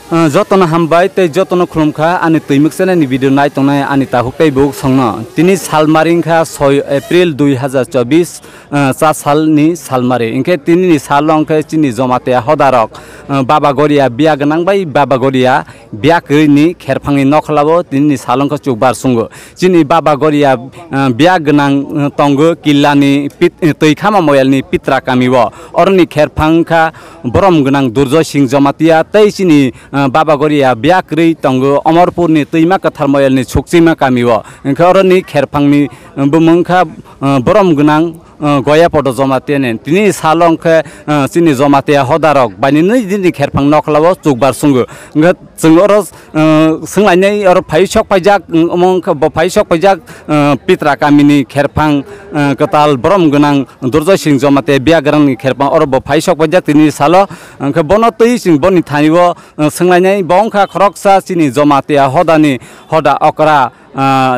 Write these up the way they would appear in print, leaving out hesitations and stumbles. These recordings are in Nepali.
Jotono hambai tei jotono khulumkha ani tuimuk channel ni video nai tongnai ani tahuktai buk songno tini salmaringkha 6 April 2024 cha salni salmari ingkhe tini ni salongkhe chini Jamatia Hoda rok Baba Garia Biyak Gwnang bai Baba Garia Biyak Gwnang Kherphang ni nokhlao tini ni salongkha Chukbar Sungo chini Baba Garia Biyak Gwnang tongo killani Twikhama Moial ni Pitra kamiwo orni Kherphang kha borom Gwnang Durjoy Singh Jamatia tei chini Baba Garia Biyak tongo Amarpur ni Tuima Kwthar Moial ni Chukchima kamiwo ingkhe orni Kherphang ni bumungkha borom Gwnang Goya Podo Jamatia nen tini salongkhe chini Jamatia Hoda rok bani nei dini Kherphang nokhlao Chukbar Sungo ingkhe जों अरो सोंलायनाय अरो फाइसक फाइजाक अमंखौ फाइसक फाइजाक पित्रा कामिनि खेरफां कताल ब्रह्म गोनां दुर्जय सिंह जमाते बियाक गोनांनि खेरफां अरो फाइसक फाइजाक तिनि सालो अंखौ बनो तै सिं बनि थानिबो सोंलायनाय बंखा खरकसा सिनि जमातिया होदानि होदा अकरा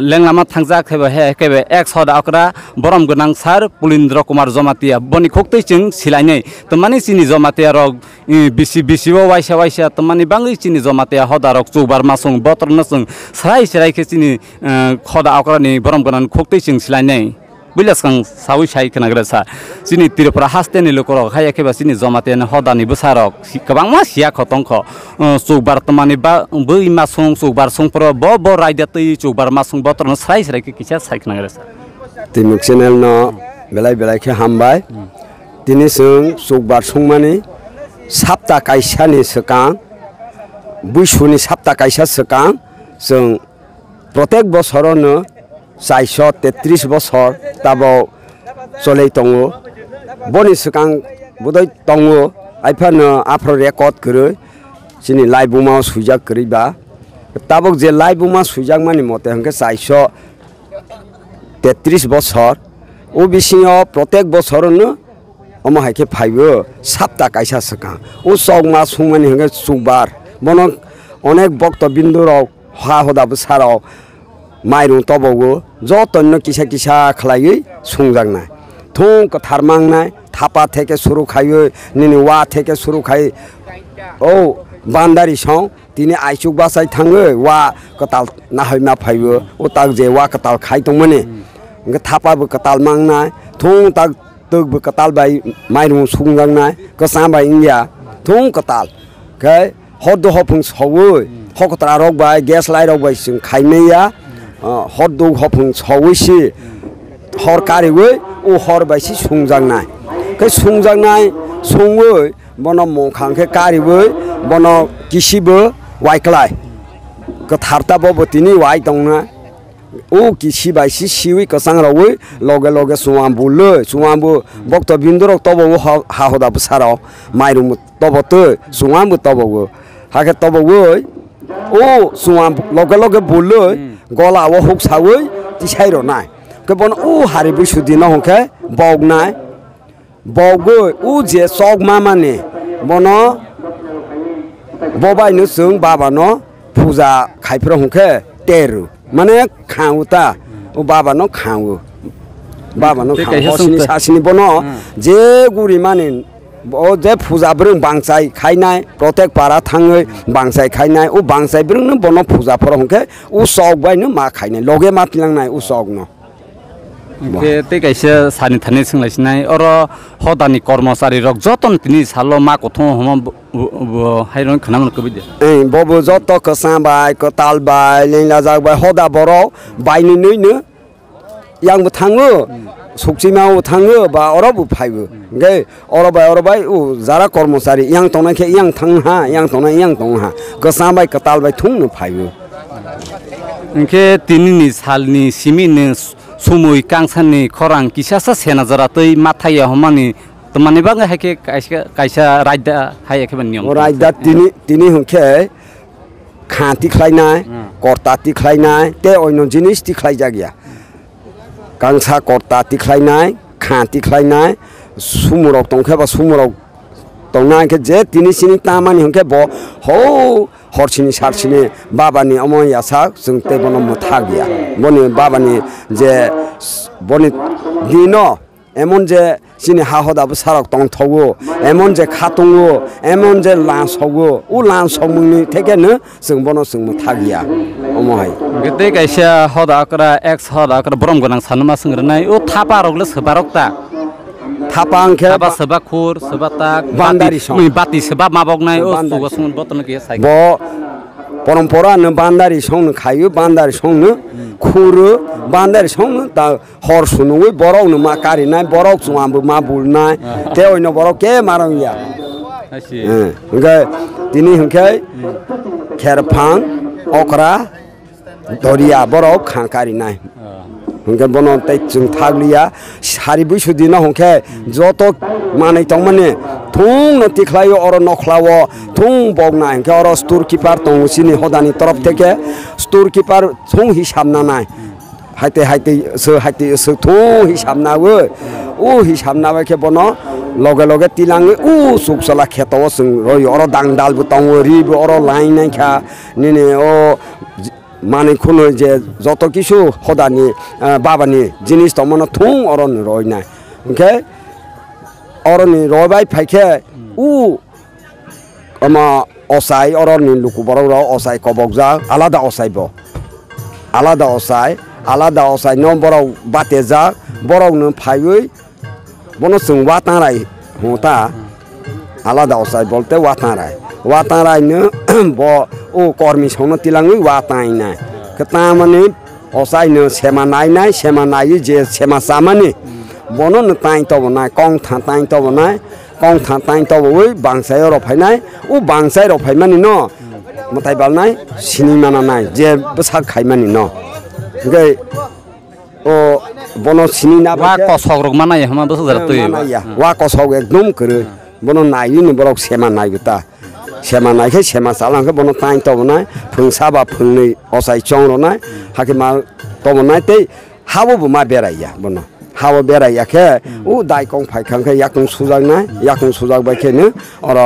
लेंलामा थांजाक हेबे एक्स होदा अकरा ब्रह्म गोनां सार पुलिन्द्र कुमार जमातिया बनि खोक्तै सिं सिलायनाय तमानि सिनि जमातिया रक बिसिबो वाइसा वाइसा तमानि बाङै सिनि जमातिया होदा रक चुकबार मासुं बतरनो जों सराय सरायखे सिनि होदा अकरानि ब्रह्म गोनां खोक्तै सिं सिलायनाय बिलासखां सावै साइ खोनाग्रा सा सिनि तिरपुरा हास्तेनि लोकरक हायाखेबा सिनि जमातियानि होदानि बोसारक गोबांमा सिया खतंख चुकबार तमानि बा बै मासुं चुकबार सुंफोर ब रायदा तै चुकबार मासुं बतरनो सराय सरायखे किसा साइ खोनाग्रा सा तिमुक चेनेल न बेलाय बेलायखे हामबाय दिनै जों चुकबार सुंमानि साप्ता कायसानि सकां बैसुनि साप्ता कायसा सकां जों प्रत्येक बोसोरावनो 433 बोसोर ताबाव चलै दङो बनि सकां बुदै दङो आइफानो आफ्रो रेकर्ड करो जोंनि लाइबुमा सुइजाक करिबा ताबक जे लाइबुमा सुइजाक मानि मते हंके 433 बोसोर ओ बिसिङाव प्रत्येक बोसोरावनो अमहायखे फाइबो साप्ता कायसा सकां ओ सगमा सुंमानि हंके चुकबार बनो अनेक भक्त बिन्दुराव हा होदाबो साराव माइरं तबावो जतन किसा किसा खलायै संजांनाय थुं कथारमांनाय थापा थेके सुरु खायो निनि वा थेके सुरु खायो औ बान्दारि सं तिनि आइसुक बासाय थाङो वा कताल नाहैमा फाइबो ओ ताक जे वा कताल खाइ दंमोने इंगे थापाबो कताल मांनाय थुं ताक तगबो कताल बाय माइरं संजांनाय कसा बाय इंगिया थुं कताल के हद हफुं सवो हकतरा रक बाय गेस लाइ रक बाय जों खाइनैया हर दौ हफुं सवैसि हर कारिवै ओ हर बायसि संजांनाय के संजांनाय संवै बनो मखांखे कारिवै बनो किसिबो वाइक्लाय कथारता बबतिनि वाइ दंना ओ किसि बायसि सिवै कसां रावै लगे लगे सुवामबुलै सुवामबु भक्त बिन्दुरक तबो हा होदाबो साराव माइरं तबतो सुवामबु तबो हाके तबवै ओ सुवाम लगे लगे बुलै गला वो हुक सावै तिसाइरो नाय के बन उ हारि बिसुदि न हके बगनाय बगो उ जे सगमा माने बनो बबाइनो जों बाबानो पूजा खाइफ्र हके तेरु माने खाउता उ बाबानो खाउ बाबानो खाउसिनि सासिनि बनो जे गुरि माने ओ जे पूजा ब्रं बांसाय खाइनाय प्रत्येक पारा थाङै बांसाय खाइनाय ओ बांसाय ब्रंनो बनो पूजा फोर हंके उ सग बायनो मा खाइनाय लगे मा तिलांनाय उ सगनो के ते कैसे सानि थाने सोंलायसिनाय अर हदानि कर्मचारी रक जतन तिनि सालो मा कथं हम हाइरन खनामन कबिदे ए बबो जत कसा बाय कताल बाय लेंला जाग बाय हदा बर बायनि नैनो यांबो थाङो सुक्सिमाव थाङो बा अरबो फाइबो गे अरबाय उ जारा कर्मचारी yang तंनाखे yang थांहा yang तंना yang तंहा कसा बाय कताल बाय थुंनो फाइबो इनके तिनिनि सालनि सिमिनो सुमुइ कांसानि खरां किसासा सेना जरा तै माथाया हमानि तमानि बाङै हाके कायसा रायदा हायखे नियम रायदा तिनि हंखे खांति खलायनाय कर्ता तिखलायनाय ते अन्य जिनिस तिखलाय जागिया कांसा कर्ता तिखलायनाय खां तिखलायनाय सुमुरक तंखेबा सुमुरक तंनाय के जे तिनि सिनि तामानि हंखे ब हो हरसिनि सारसिनि बाबानि अमयासा जों ते बनो मुथा गया बनि बाबानि जे बनि दिनो एमन जे सिनि हा हदाबो सारक तंग थगो एमन जे खातंगो एमन जे लांस हगो उ लांस हमनि थेकेनो जों बनो जों थागिया अमहाय गते गायसा हदाकरा एक्स हदाकरा बरम गोनां सानमा संग्रनाय ओ थापा रगले सबारकता थापा अंखे थापा सबा खुर सबा ताक बान्दारि सं बाति सबा माबगनाय ओ सुगसुन बतन के साइ ब परम्परा न बान्दारि संग खायो बान्दारि संग खुरो बान्दारि संग ता हर सुनुय बरक न मा कारिनाय बरक जुआबो मा बुलनाय ते ओइनो बरक के मारंगिया ओंगे दिनै हंखे खेरफां अकरा दरिया बरक खांकारिनाय हंखे बनो तै जों थागलिया सारि बैसुदिना हंखे जत मानै तं माने थुं न तिखलायो अर नखलावो थुं बगना हंखे अर स्टोर कीपर तंग सिनि हदानि तरफ थेके स्टोर कीपर थुं हिसाब नानाय हाइते सो थुं हिसाब नावो उ हिसाब नावके बनो लगे लगे तिलाङो उ सुकसला खेतव जों रय अर दांदालबो तंग रिबो अर लाइनाय खा निने ओ माने खुनो जे जत किसु हदानि बाबानि जिनिस तमन थुं अरन रयनाय ओंखे अरनि रयबाय फाइखे उ अमा असाय अरनि लुकु बरौ असाय कबकजा आलादा असायबो आलादा असाय न बरौ बातेजा बरौनो फायै बनो जों वाताराय होता आलादा असाय बोलते वातारायनो ब ओ कर्मी संनो तिलाङै वातायनाय कता माने असायनो सेमा नाय जे सेमा सामानि बनो न ताइ तबनाय कं था ताइ तबनाय बांसाय रफायनाय उ बांसाय रफायमानि न मताय बालनाय सिनि मानानाय जे बसाग खायमानि न गै ओ बनो सिनि ना वा कसग्रग मानाय हमा दस जरतै वा कसग एकदम करे बनो नायनि बरक सेमा नायगता सेमा नायखे सेमा सालांखे बनो ताइ तबनाय फुंसाबा फुंनै असाय चंरनाय हाके मा तबनाय तै हाबो मा बेराया बनो हाबो बेरायाखे उ दाइकं फाइखांखे याकं सुजागबायखेनो अर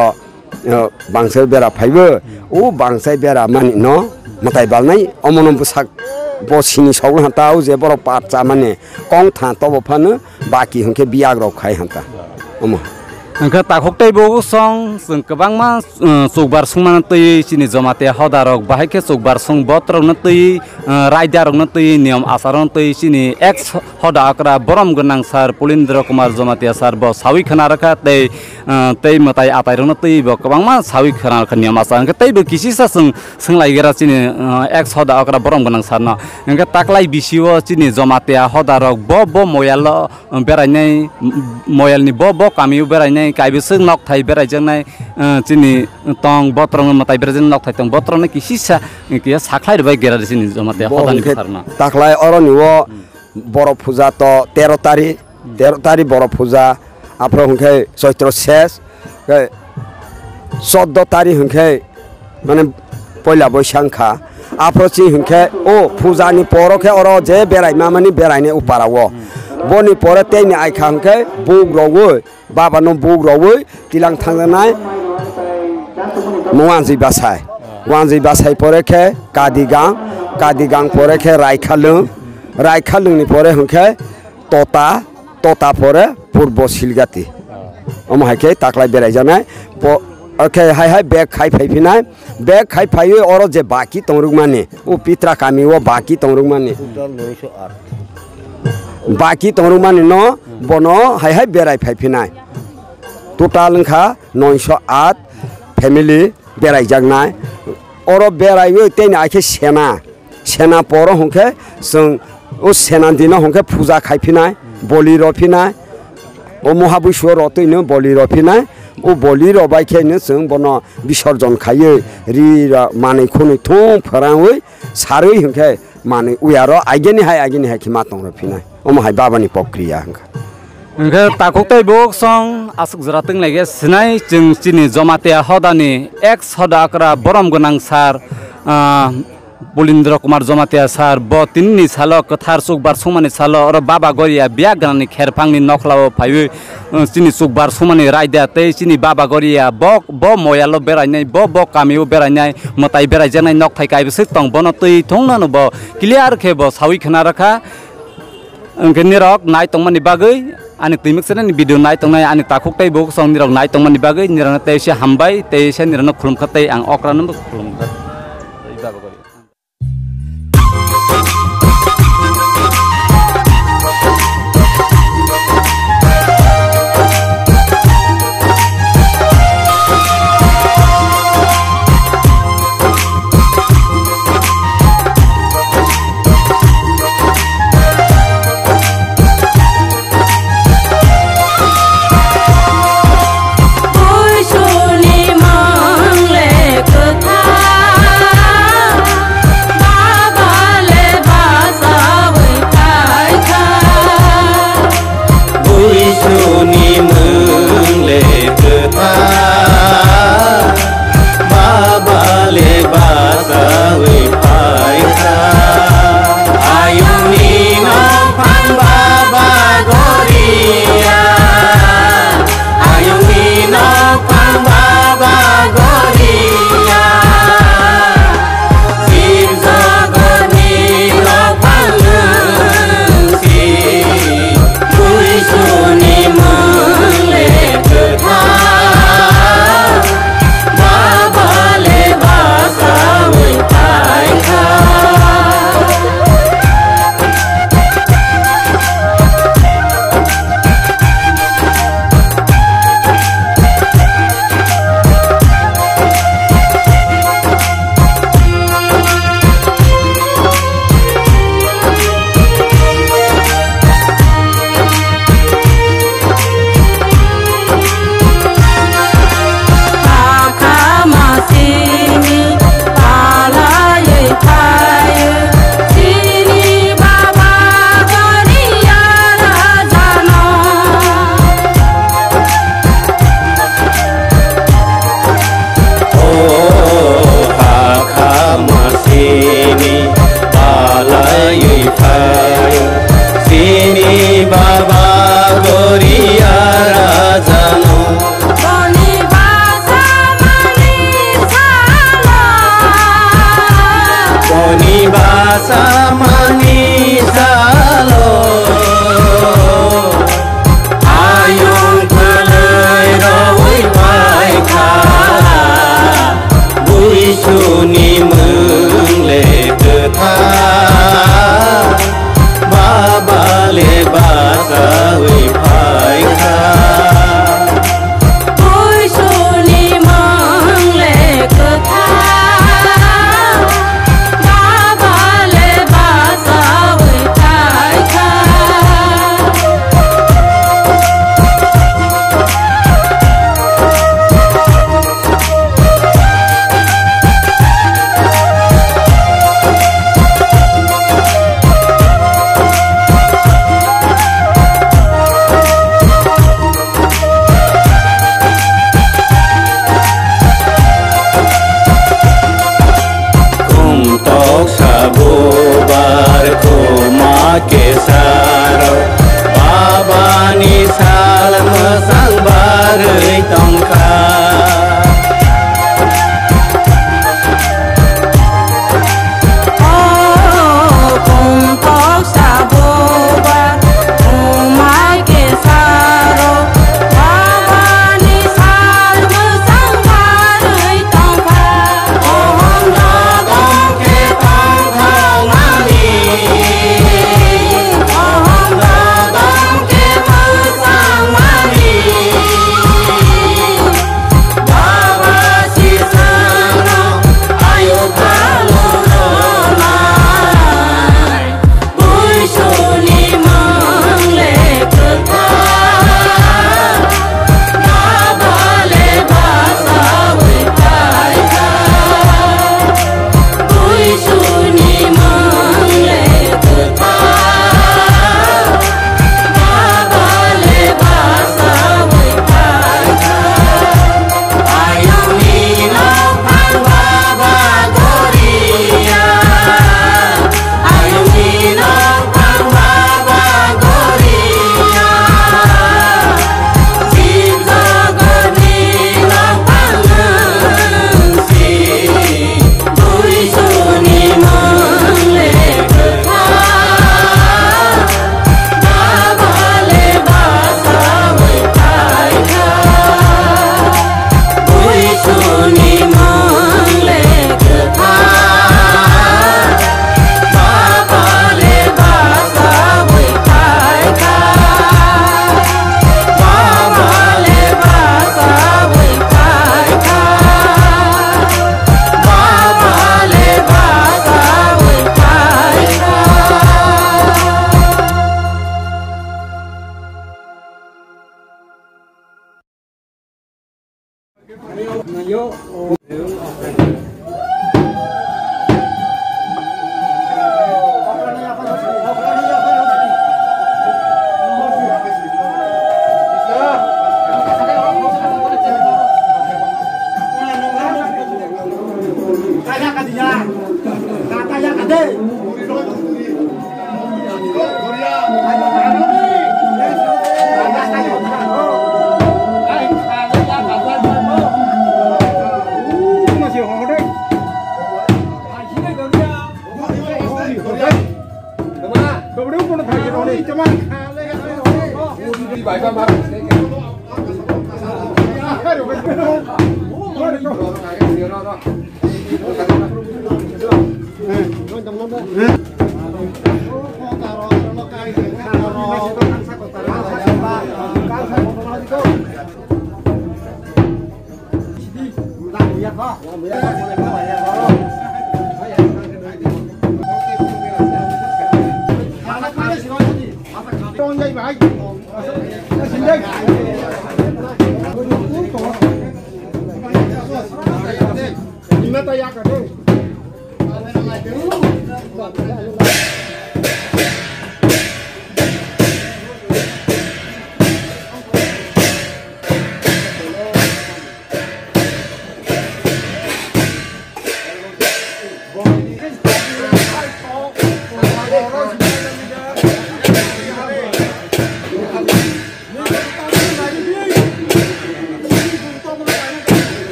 बांसाय बेरा फाइबो उ बांसाय बेरा मानि न मताय बालनाय अमन बसाक बसिनि साव हाता उ जे बर पात माने कं था तब फानो बाकी हंखे बियाग रख खाय हाता अम अंका ताखोक्ताय बो सं जों गोबांमा चुकबार सुंमान तै सिनि जमाते हदारक बाहायखे चुकबार सुं बत्रन तै रायदारन तै नियम आचरण तै सिनि एक्स हदा आकरा बरम गोनां सार पुलिन्द्र कुमार जमातिया सार ब सावि खना रखा तै मताय आतायरन तै ब गोबांमा सावि खना रखा नियम आचरण तै ब किसिसा सोंलायगेरा सिनि एक्स हदा आकरा बरम गोनां सार न अंका ताकलाय बिसिव सिनि जमातिया हदारक ब मोयाल बेरायनाय मोयालनि ब कामिउ बेरायनाय काइबेसो नक थाइ बेरायजोंनाय चिनि तंग बत्रंग मताय बेरायजों नक थाइ तंग बत्रंग किसिसा किया साखलाय बाय गेरा चिनि जमाते हदानि सारना ताखलाय अरनिव बर पूजा तो 13 तारिख बर पूजा आफ्रो हंखे चैत्र शेष 14 तारिख हंखे माने पहिला बैसांखा आफ्रो चि हंखे ओ पूजानि परखे अर जे बेराय मामानि बेरायने उपारावो बनि परे तेनि आइखा हंखे बुग रवो बाबा न बुग रवो तिलां थांनाय वांजि बासाय परेखे कादिगां परेखे रायखालुंनि परे हंखे तोता परे पूर्व सिलगाति अमहायखे ताकलाय बेराय जानाय ओके हाय बेग खाइ फाइफिनाय बेग खाइ फाइयो अर जे बाकी तंरुग माने ओ पित्रा कामी वो बाकी तंरुग माने बाकी तंरुग माने न बनो हाय बेराय फाइफिनाय टोटाल खा 908 फैमिली बेराय जागनाय अर बेरायो तेनि आखे सेना पर हंखे जों ओ सेना दिन हंखे पूजा खाइफिनाय बलि रफिनाय ओ महाबैसुव रतैनो बलि रफिनाय ओ बलि रबायखेनो जों बन विसर्जन खायो रि मानै खुनै थुं फोराङै सारै हंखे मानै उयार आइगेनि हाय खिमा तंग रफिनाय ओमहाय बाबानि प्रक्रिया हंखा ताखोक्ताय बो सं आसुक जरातों लागे सिनाय जों चिनि जमातिया हदानि एक्स हदा आकरा बरम गोनां सार पुलिन्द्र कुमार जमातिया सार ब तिननि सालो कथार चुकबार सुंमानि सालो और बाबा गरिया बियाक गनांनि खेरफांनि नखलाव फाइयो चिनि चुकबार सुंमानि रायदा तै चिनि बाबा गरिया ब मोयाल बेरायनाय ब कामिउ बेरायनाय मताय बेरायजानाय नक थाइ काइबेसो तंग बन तै थंनानो ब क्लियर खे ब सावि खना रखा Angke nirok naik tongmani bagai ani timik sana ni video naik tong ani takuk tei bok song nirok naik tongmani bagai nirana tei se hambai tei se nirana khulum khatai ang okra nam khulum khat.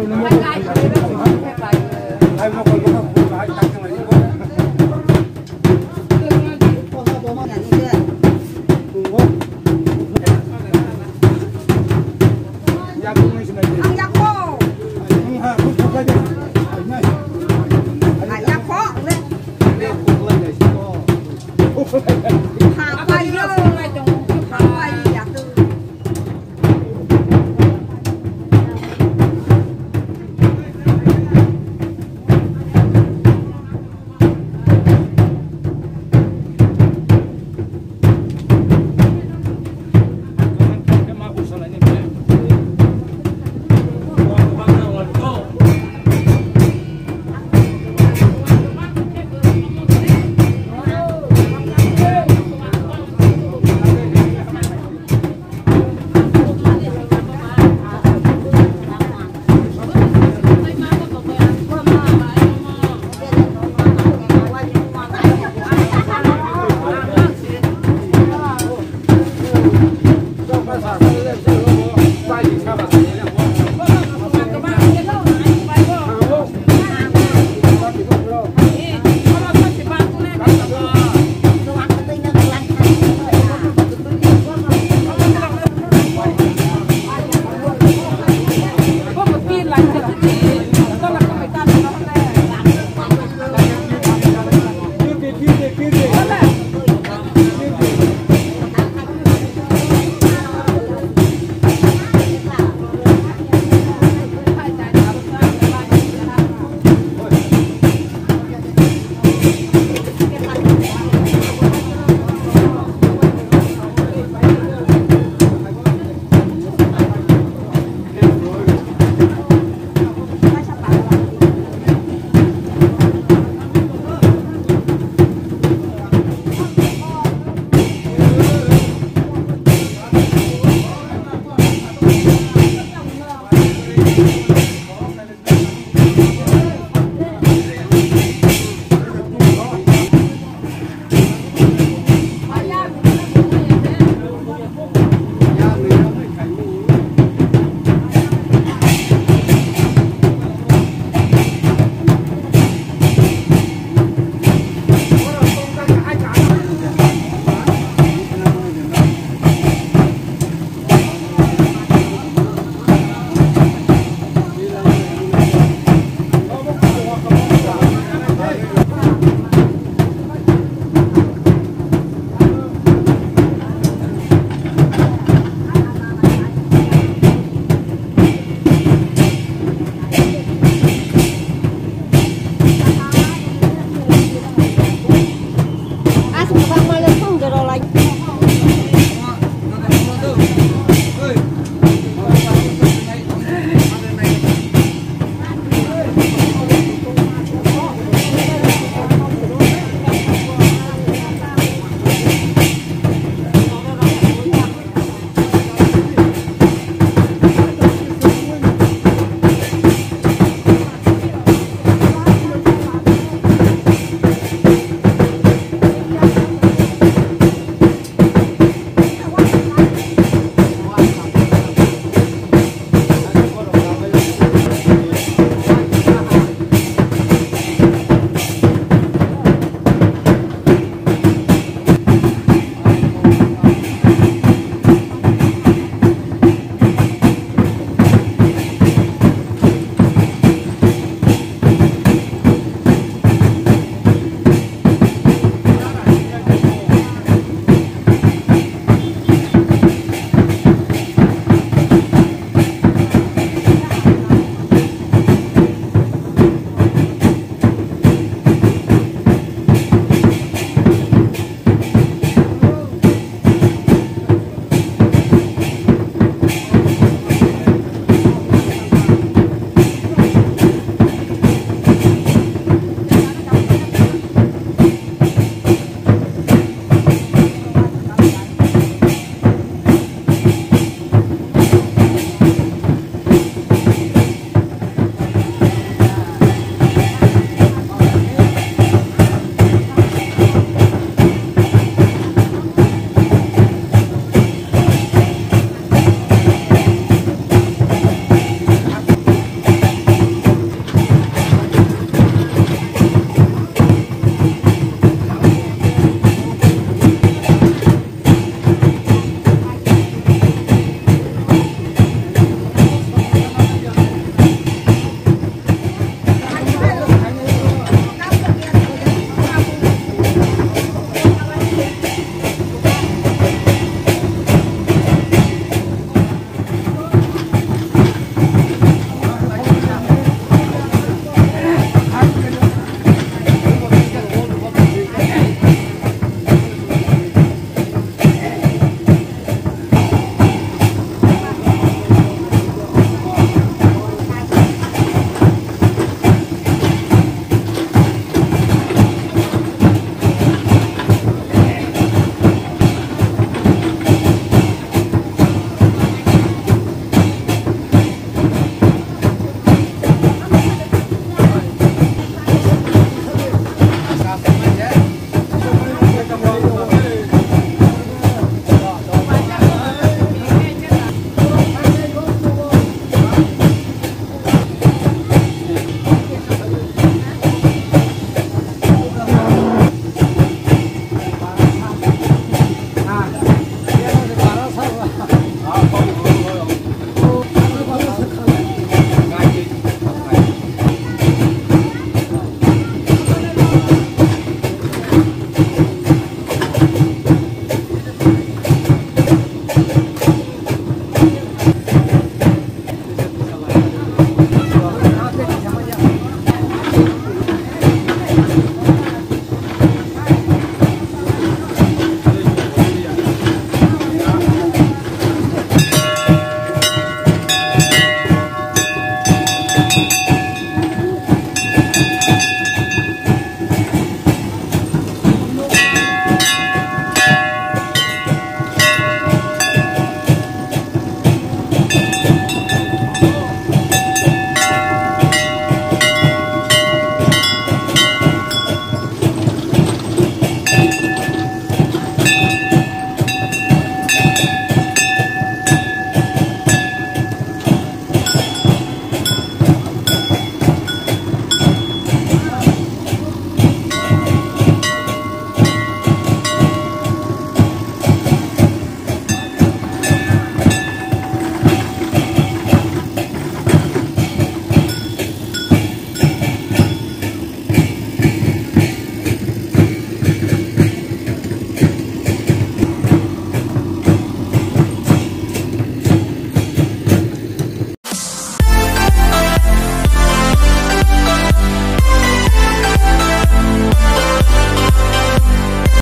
Bye.